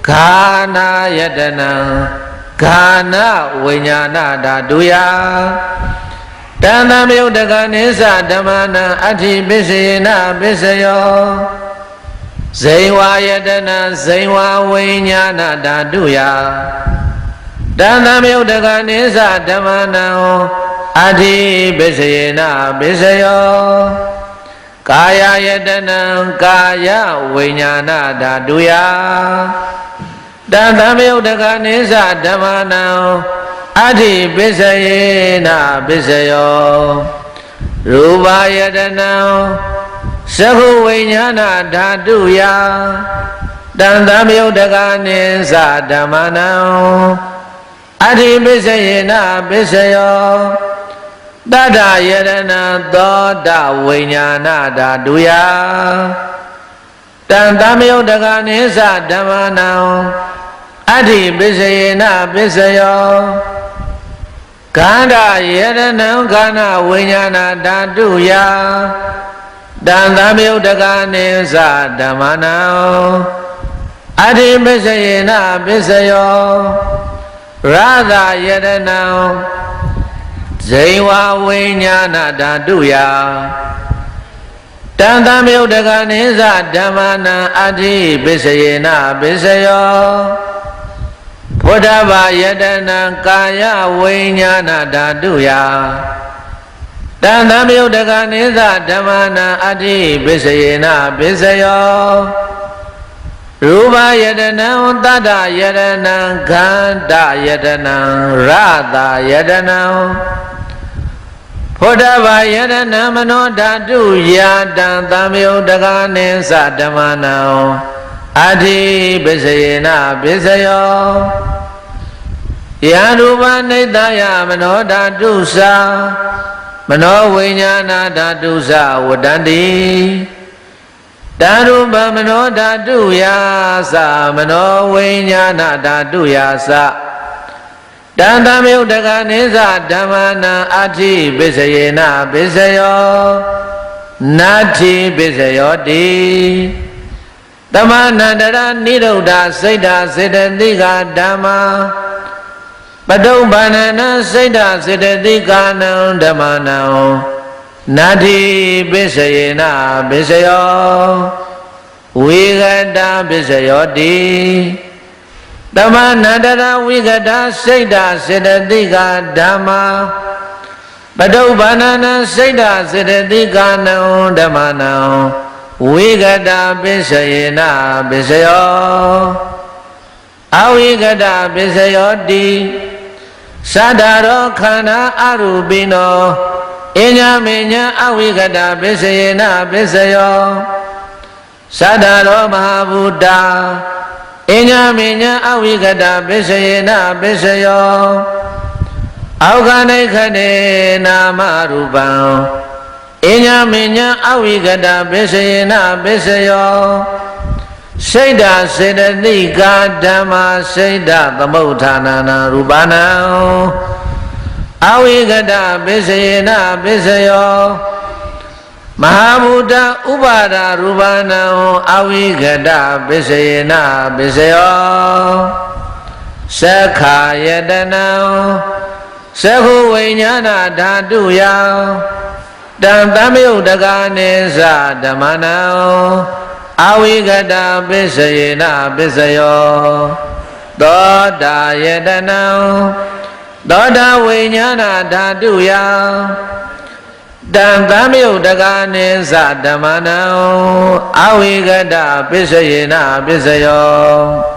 ခာနာယတနံခာနာဝိညာဏဓာတုယတံတံယုတ်တကနိစ္စဓမ္မနံအဋ္ဌိပစ္စယေနပစ္စယောဇိဝယတနံဇိဝဝိညာဏဓာတုယတံတံယုတ်တကနိစ္စဓမ္မနံအဋ္ဌိပစ္စယေနပစ္စယောကာယယတနံကာယဝိညာဏဓာတုယတံတံယုတ်တကနိစ္စဓမ္မနံအဋ္ဌိပစ္စယေနပစ္စယောရူပယတနံသက္ခုဝိညာဏဓာတုယတံတံယုတ်တကနိစ္စဓမ္မနံအဋ္ဌိပစ္စယေနပစ္စယောတတ္တယရဏံသောတဝိညာဏဓာတုယတံတံယုတ်တကနိစ္စဓမ္မနံအဋ္ဌိပစ္စယေနပစ္စယောခန္ဓာယရဏံခန္ဓာဝိညာဏဓာတုယတံတံယုတ်တကနိစ္စဓမ္မနံအဋ္ဌိပစ္စယေနပစ္စယောရသယရဏံဇိဝဝိညာဏဓာတုယတံတံယုတ်တကနိစ္စဓမ္မနံအဋ္ဌိပစ္စယေနပစ္စယောဖုဒ္ဓဘာယတနံကာယဝိညာဏဓာတုယတံတံယုတ်တကနိစ္စဓမ္မနံအဋ္ဌိပစ္စယေနပစ္စယောရူပယတနံတတ္တယတနံခန္ဓာယတနံရသယတနံဖုဒ္ဓဘာယတနံမနောဓာတုယာတံသံယုတ်တကနိစ္စဓမ္မနံအဋ္ဌိပစ္စယေနပစ္စယောယရူပနိတ္တယမနောဓာတုသမနောဝိညာဏဓာတုသဝတ္တန္တိတရူပမနောဓာတုယာသမနောဝိညာဏဓာတုယာသတံတံယုတ်တကနိစ္စဓမ္မနံအဋ္ဌိပစ္စယေနပစ္စယောနတ္ထိပစ္စယောတိတမနန္တရနိရုဒ္ဓစိတ်ဓာစေတသိကဓမ္မာပတုပ္ပန္နနစိတ်ဓာစေတသိကနံဓမ္မနံနတ္ထိပစ္စယေနပစ္စယောဝိဂတပစ္စယောတိတမနန္တရဝိဂတစိတ်ဓာစေတသိကဓမ္မာ ပတုပ္ပန္နစိတ်ဓာစေတသိကာနံဓမ္မနံဝိကတပစ္စယေနပစ္စယောအဝိကတပစ္စယောတိသတ္တရောခန္ဓာအရူပိနောအညမေညအဝိကတပစ္စယေနပစ္စယောသတ္တရောမဟာဗုဒ္ဓအညမေညအဝိကတပစ္စယေနပစ္စယောအောခဏိခတေနာမရူပံအညမေညအဝိကတပစ္စယေနပစ္စယောစိတ်ဓာစေတသိကာဓမ္မစိတ်ဓာသမုဋ္ဌာနာနာရူပနံအဝိကတပစ္စယေနပစ္စယောမဟာဗုဒ္ဓဥပါဒရူပနံအဝိကတပစ္စယေနပစ္စယောသက္ခာယတနံသက္ခုဝိညာဏဓာတုယတံတမယုတ်တကာနိသဓမ္မနံအဝိကတပစ္စယေနပစ္စယောသောတာယတနံသောတာဝိညာဏဓာတုယတံတမယုတ်တကာနိသဓမ္မနံအဝိကတပစ္စယေနပစ္စယော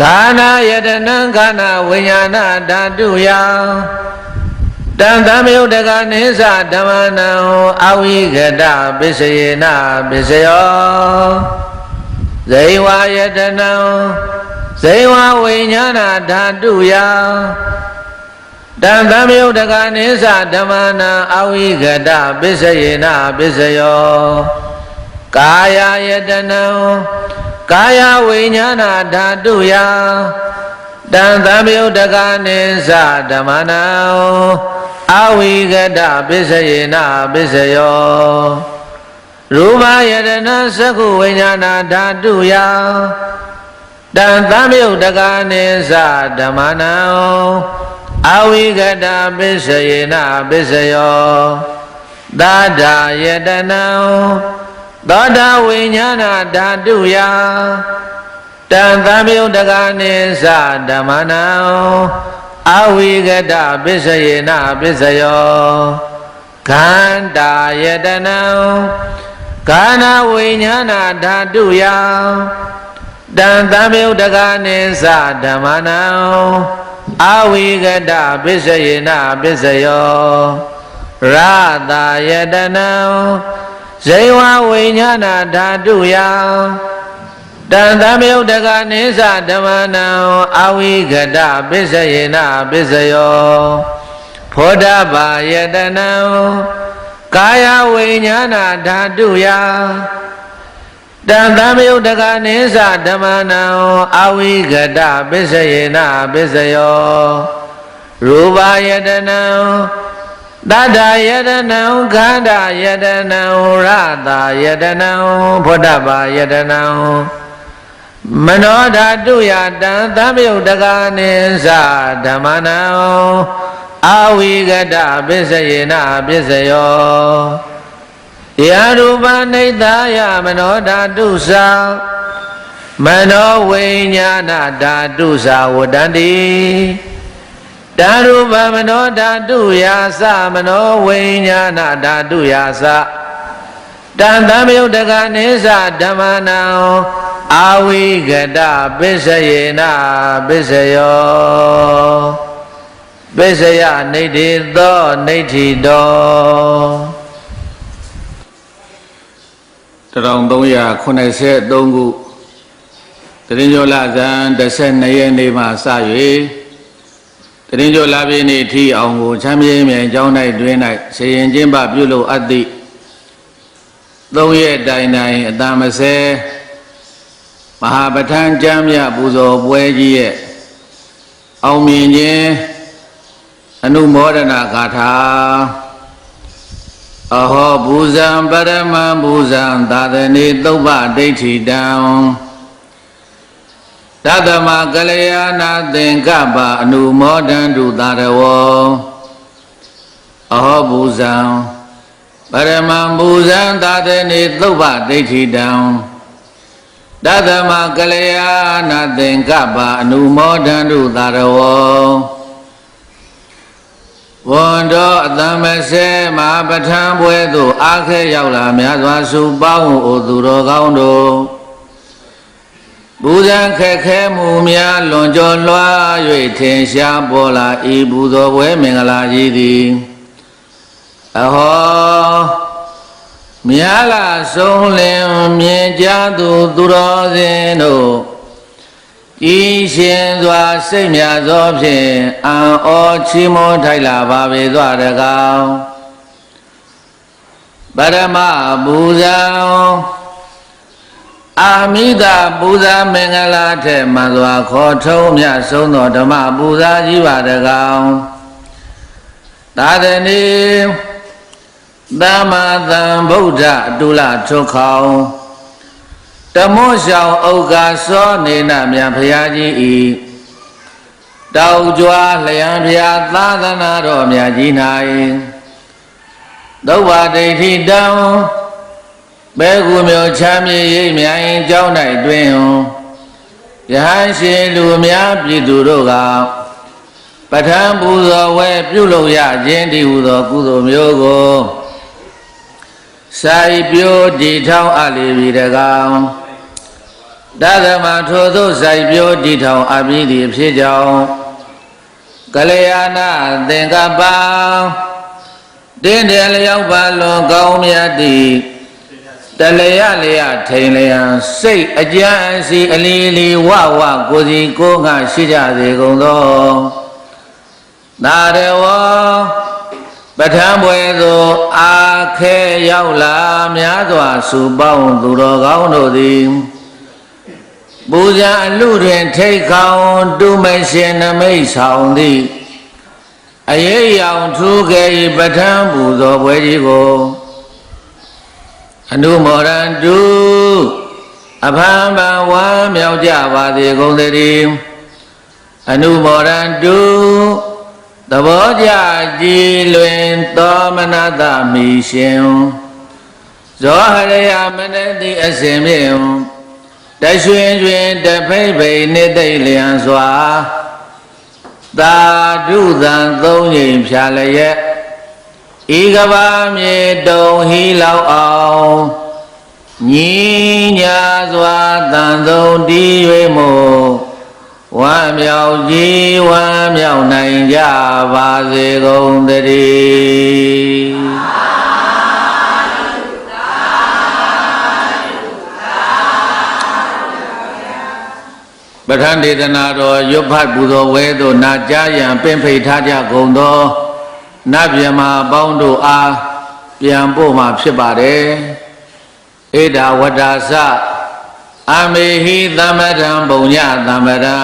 ကာနာယတနံကာနာဝိညာဏဓာတုယတံသမယုတ်တကနိသဓမ္မနံအဝိကတပစ္စယေနပစ္စယောဇေဝယတနံဇေဝဝိညာဏဓာတုယတံသမယုတ်တကနိသဓမ္မနံအဝိကတပစ္စယေနပစ္စယောကာယယတနံကာယဝိညာဏဓာတုယတံသမယုတ်တကနိသဓမ္မနံအဝိကတပစ္စယေနပစ္စယောရူပယတနာသက္ခုဝိညာဏဓာတုယတံသမယုတ်တကနိသဓမ္မနံအဝိကတပစ္စယေနပစ္စယောသာဒာယတနံသောတာဝိညာဏဓာတုယတံသမယုတ်တကနိသဓမ္မနံအဝိကတပစ္စယေနပစ္စယောခန္တာယတနံကာနဝိညာဏဓာတုယတံသမယုတ်တကနိသဓမ္မနံအဝိကတပစ္စယေနပစ္စယောရတာယတနံဇေဝဝိညာဏဓာတုယတံသမယုတ်တကနိသဓမ္မနံအဝိကတပစ္စယေနပစ္စယောဖောဓဘာယတနံကာယဝိညာဏဓာတုယတံသမယုတ်တကနိသဓမ္မနံအဝိကတပစ္စယေနပစ္စယောရူပယတနံသတ္တယတနံခန္ဓာယတနံရတာယတနံဖောဓဘာယတနံမနောဓာတုယတံသမယုတ်တကနိသဓမ္မနံအဝိကတပစ္စယေနပစ္စယောယရူပနိတ္တယမနောဓာတုသမနောဝိညာဏဓာတုဝတ္တန္တိဓာရူပမနောဓာတုယာသမနောဝိညာဏဓာတုယာသတံသမယုတ်တကနိသဓမ္မနံအဝိကတပစ္စယေနပစ္စယောပစ္စယနိဋ္ဌိသောနိဋ္ဌိတော1383ခုတရင်ကျော်လဇန်12ရက်နေ့မှစ၍တရင်ကျော်လပြည့်နေ့ထိအောင်ကိုချမ်းမြေမြင်ကျောင်း၌တွင်၌စေရင်ကျင်းပပြုလုပ်အပ်သည့်3ရက်တိုင်တိုင်အတမစဲမဟာပဋ္ဌာန်းကျမ်းမြပူဇော်ပွဲကြီးရဲ့အောင်မြင်ခြင်းအနုမောဒနာဂါထာအဟောဘူဇံပရမံဘူဇံသာသနေသုဗ္ဗဒိဋ္ဌိတံသတ္တမကလျာဏသင်္ကပ္ပအနုမောဒန္တုသာရဝောအဟောဘူဇံပရမံဘူဇံသာသနေသုဗ္ဗဒိဋ္ဌိတံသတ္တမကလျာဏသင်္ကပ္ပအနုမောဒန္တုသာရဝော ဝန်တော်အတံမဆဲမဟာပဋ္ဌာန်းပွဲသို့အားခဲရောက်လာများစွာစုပေါင်းအိုသူတော်ကောင်းတို့ပူဇံခက်ခဲမှုများလွန်ကျော်လွှား၍ထင်ရှားပေါ်လာဤပူဇော်ပွဲမင်္ဂလာကြီးသည်အဟောမြားလာဆုံးလင်မြင်ကြသူသူတော်စင်တို့ဤရှင်စွာစိတ်မြတ်သောဖြင့်အံ့ဩချီးမွမ်းထိုက်လာပါပေသောတကားပရမပူဇံအာမိတပူဇာမင်္ဂလာထက်မှန်စွာခေါ်ထုံးမြတ်ဆုံးသောဓမ္မပူဇာကြီးပါတကားသာသနေသမ္မာသမ္ဗုဒ္ဓအတုလထုတ်ခေါင်တမောရှောင်ဥက္ကာစောနေနမြတ်ဖရာကြီးဤတောက်ကြွားလျံဖရာသာသနာတော်မြတ်ကြီး၌သုဘဒိဋ္ဌိတံဘေကုမျိုးချမ်းမြေရိပ်မြိုင်ကျောင်း၌တွင်ယဟန်ရှင်လူများပြည်သူတို့ကပဋ္ဌာန်းပူဇော်ဝဲပြုလုပ်ရခြင်းတည်းဟူသောကုသိုလ်မျိုးကိုစိုက်ပျိုးတည်ထောင်အပ်လေပြီတကားတသမထိုသို့စိုက်ပျိုးတည်ထောင်အပ်ပြီးသည့်ဖြစ်ကြောင်းကလျာဏသင်္ကပ္ပတင်းတယ်လျောက်ပါလွန်ကောင်းမြတ်သည့်တလျာလျာထိန်လျံစိတ်အကြံစီအလီလီဝဝကိုစီကိုငါရှိကြစေကုန်သောသာရဝပဋ္ဌာန်းပွဲသို့အားခဲရောက်လာများစွာစုပေါင်းသူတော်ကောင်းတို့သည်ပူဇာအလူတွင်ထိတ်ခေါင်တုမရှင်နမိတ်ဆောင်သည်အရေးရောင်ထူးခဲ့၏ပဋ္ဌာန်းပူဇော်ပွဲကြီးကိုအနုမောဒန်တုအဖန်ပန်ဝမ်းမြောက်ကြပါစေကုန်သတည်းအနုမောဒန်တုသဘောကြကြည်လွင်သောမနတမိရှင်ဇောဟရယမနတိအစဉ်ဖြင့်တရွှင်ရွှင်တဖိတ်ဖိတ်နှစ်သိမ့်လျံစွာသာဓုသံသုံးငိမ်ဖြာလျက်ဤကဘာမြေတုံဟီလောက်အောင်ညီညာစွာတန်သုံးတီး၍မို့ဝမ်းမြောက်ကြီးဝမ်းမြောက်နိုင်ကြပါစေကုန်သတည်းပဋ္ဌာန်းဒေသနာတော်ရွတ်ဖတ်ပူဇော်ဝဲသို့နာကြားရန်ပင်ဖိတ်ထားကြကုန်သောနတ်ဗျမပေါင်းတို့အားပြန်ပို့မှာဖြစ်ပါတယ်ဧဒဝတ္တသအမေဟိသမ္မထံပုံညသမ္မထံ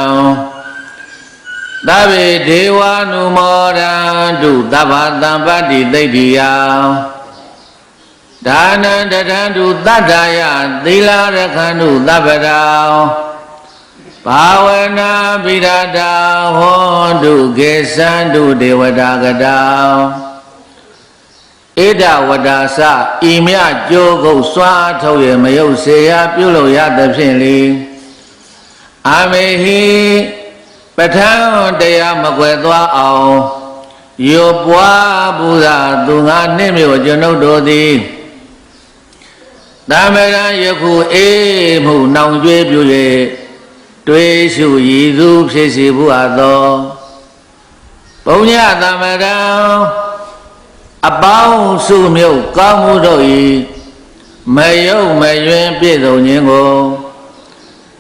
သဗ္ဗေဒေဝ ानु မောဒံတုသဗ္ဗသံပတ္တိသိတ္တိယဒါနံတထံတုသတ္တယသီလရခန္တုသဗ္ဗရာဘာဝနာပိရတာဟောတုကေသန္တုဒေဝတာကတောဧဒဝတ္တသဤမြကြိုးကုတ်စွာထုတ်ရမယုတ်စေရပြုလို့ရသဖြင့်လေအမေဟိပဋ္ဌာန်းတရားမကွယ်သွားအောင်ယောပွားပူဇာသူငါနှင့်မြို့ကျွန်ုပ်တို့သည်သမရံယခုအေးမှုနောင်ကျွေးပြု၍တွေးရှုရည်သူဖြစ်စီဘူးအပ်သောပုံညသမရံအပေါင်းစုမြုပ်ကောင်းမှုတို့၏မယုတ်မယွင်းပြည့်စုံခြင်းကို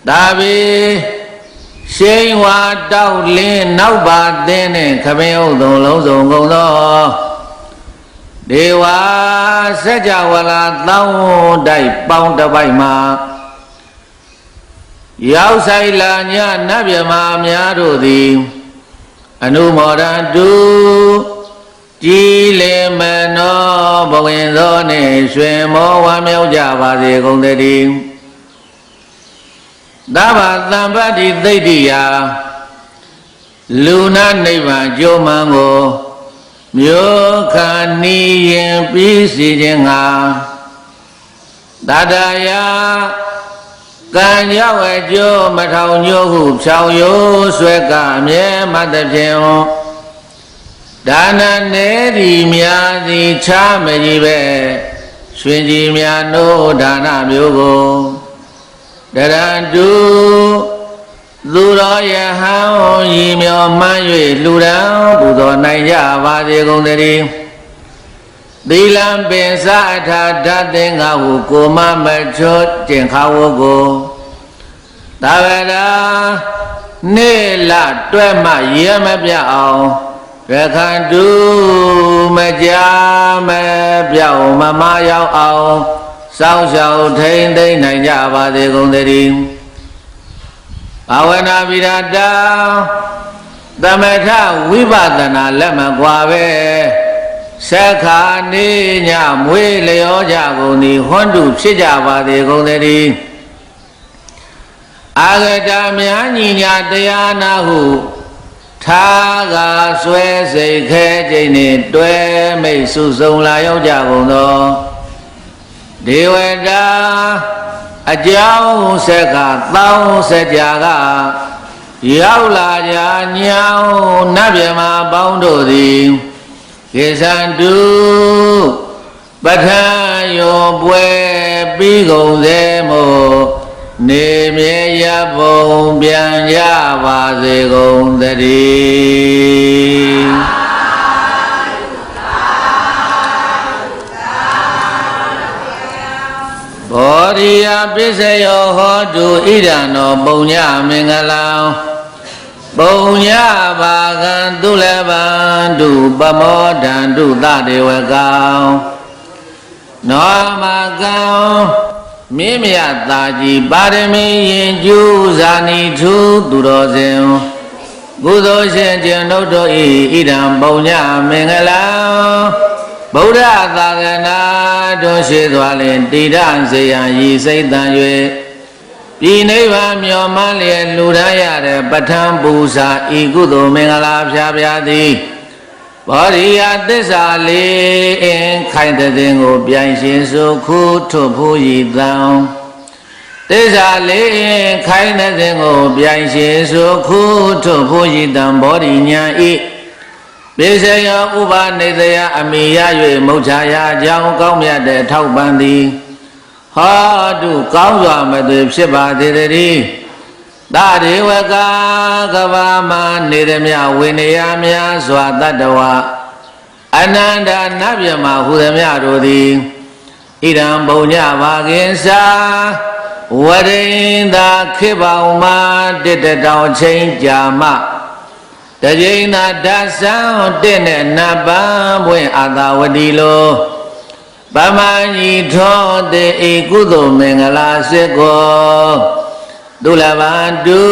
ဒါပေရှိန်ဝါတောက်လင်းနောက်ပါသင်းနှင့်ခမင်းဥသုံးလုံးစုံကုန်သောဒေဝစัจ java လာတောင်းတိုက်ပေါင်းတစ်ပိုက်မှာရောက်ဆိုင်လာညနတ်မြမာများတို့သည်အနုမောဒန်တုကြည်လင်မနောဘဝင်သောနှင့်ရွှင်မောဝမ်းမြောက်ကြပါစေကုန်သတည်းသဗ္ဗသံပတ္တိသိတ္တိယလူနာနိဗ္ဗာန်ကျိုးမှန်ကိုမြို့ခဏီရင်ပြီးစီခြင်းငါတတရာကံရောက်အကျိုးမထောင်ညို့ဟုဖြောင်ရိုးဆွဲကအမြဲမတ်သဖြင့် ဒါနနေဒီများသည်ချမကြီးပဲရွှင်ကြီးများနိုးဒါနမျိုးကိုတရံတုသူတော်ယဟန်ဤမြော်မှန်း၍လူရန်ပူဇော်နိုင်ကြပါစေကုန်သတည်းသီလံပင်စအထာဓာတ်သင်္ဃဟုကိုမမချောကျင်ခါဝကိုသာဝရနေလတွဲမှရဲမပြအောင်ရခန္တုမကြမပြောင်းမမရောက်အောင်စောင့်ရှောက်ထိန်သိမ့်နိုင်ကြပါစေကုန်သတည်းဘာဝနာပိရတာသမထဝိပဿနာလက်မကွာပဲဆက်ခါနေညမွေးလျောကြကုန်သည်ဟွန်းတုဖြစ်ကြပါစေကုန်သတည်းအာဂတများညီညာတရားနာဟုထားကဆွဲစိတ်ခဲခြင်းနှင့်တွဲမိတ်စုစုံလာရောက်ကြကုန်သောဒေဝတာအကြောင်းဆက်ကသောင်းဆက်ကြကရောက်လာကြညောင်းနတ်မြမပေါင်းတို့သည်ကေသန္တုပဋ္ဌာန်းယောပွဲပြီးကုန်စေမို့နေမြေရပုံပြန်ကြပါစေကုန်သတည်းဘောဓိယပစ္စယောဟောတုဣဒံနောပုံညမင်္ဂလံပုံညဘာကံသူလဗံတုပမောဒန္တုသတေဝကံနောမကံမြင့်မြတ်သာကြီးပါရမီရင်ကျူးဇာနီထူးသူတော်စင်ကုသိုလ်ရှင်ကျွန်ုပ်တို့ဤဣဒံပုံညမင်္ဂလံဗုဒ္ဓသာသနာတို့ရှိသွားလင်တည်တံစေယံဤစိတ်တန်၍ပြည်နိဗ္ဗာန်မျှော်မှန်းလျက်လူရန်ရတဲ့ပဋ္ဌာန်းပူဇာဤကုသိုလ်မင်္ဂလာဖြာဖြာသည်ဘောဓိယသစ္စာလေးအင်းခိုင်တဲ့ခြင်းကိုပြိုင်ရှင်ဆိုခုထွတ်ဖို့ဤတံသစ္စာလေးအင်းခိုင်တဲ့ခြင်းကိုပြိုင်ရှင်ဆိုခုထွတ်ဖို့ဤတံဘောဓိညာဤပိစယောဥပနိတယအမိရ၍မုတ်ချာရာအကြောင်းကောင်းမြတ်တဲ့ထောက်ပံ့သည်ဟောတုကောင်းစွာမသွေဖြစ်ပါသေးတည်းသာဒေဝကကဘာမနေသမျှဝိနည်းများစွာတတ္တဝအနန္တနတ်မြမဟုသမျှတို့သည်ဣဒံပုံညပါခင်စာဝရိန္တာခေပေါင်းမှာတစ်တောင်ချင်းကြာမှတကြိမ်သာဓာဆန်းတဲ့နဲ့နတ်ပန်းပွင့်အာသာဝတီလိုပမညီထောတဲ့ဧကုသိုလ်မင်္ဂလာစစ်ကိုသူလဘန္တု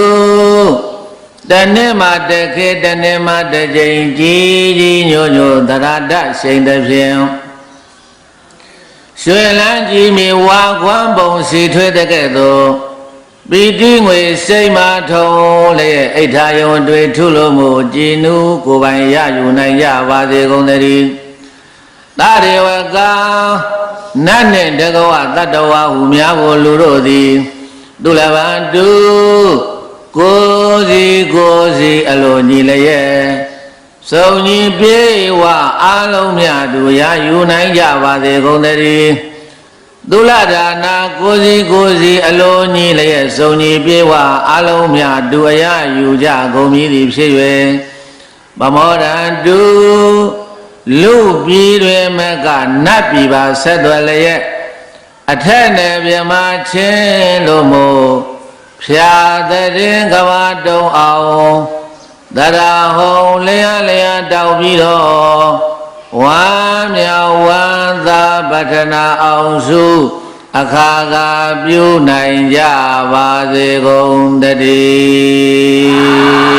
တနေ့မှတခေတနေ့မှတကြိမ်ကြီးကြီးညို့ညို့သရတရှိန်သည်ဖြင့်ရွှေလန်းကြီးမီဝါခွမ်းပုံစီထွေးတဲ့ကဲ့သို့ပီတိငွေစိတ်မထုံလည်းအိဋ္ဌာယုံတွေထုလို့မှုကြည်နူးကိုယ်ပိုင်ရယူနိုင်ကြပါစေကုန်သတည်းသာဒေဝကနတ်နှင့်တကဝတတ္တဝဟုများကိုလူတို့သည်သူလဘန္တုကိုစီအလိုညီလျက်စုံညီပြေဝအာလုံးမြတ်သူရယူနိုင်ကြပါစေကုန်သတည်းသုလဒါနာကိုစီအလိုညီလျက်စုံညီပြေဝအာလုံးမြတ်သူအရယူကြကုန်မည်သည်ဖြစ်၍ဗမောဒန္တုလူပြည်တွင်မကနတ်ပြည်ပါဆက်သွယ်လျက်အထက်နယ်ပြမချင်းလို့မို့ဖြာတဲ့ကဘာတုံအောင်တရာဟုံလျာတောက်ပြီးတော့ဝမ်းမြောက်ဝမ်းသာပတ္ထနာအောင်စုအခါကပြုနိုင်ကြပါစေကုန်တည်း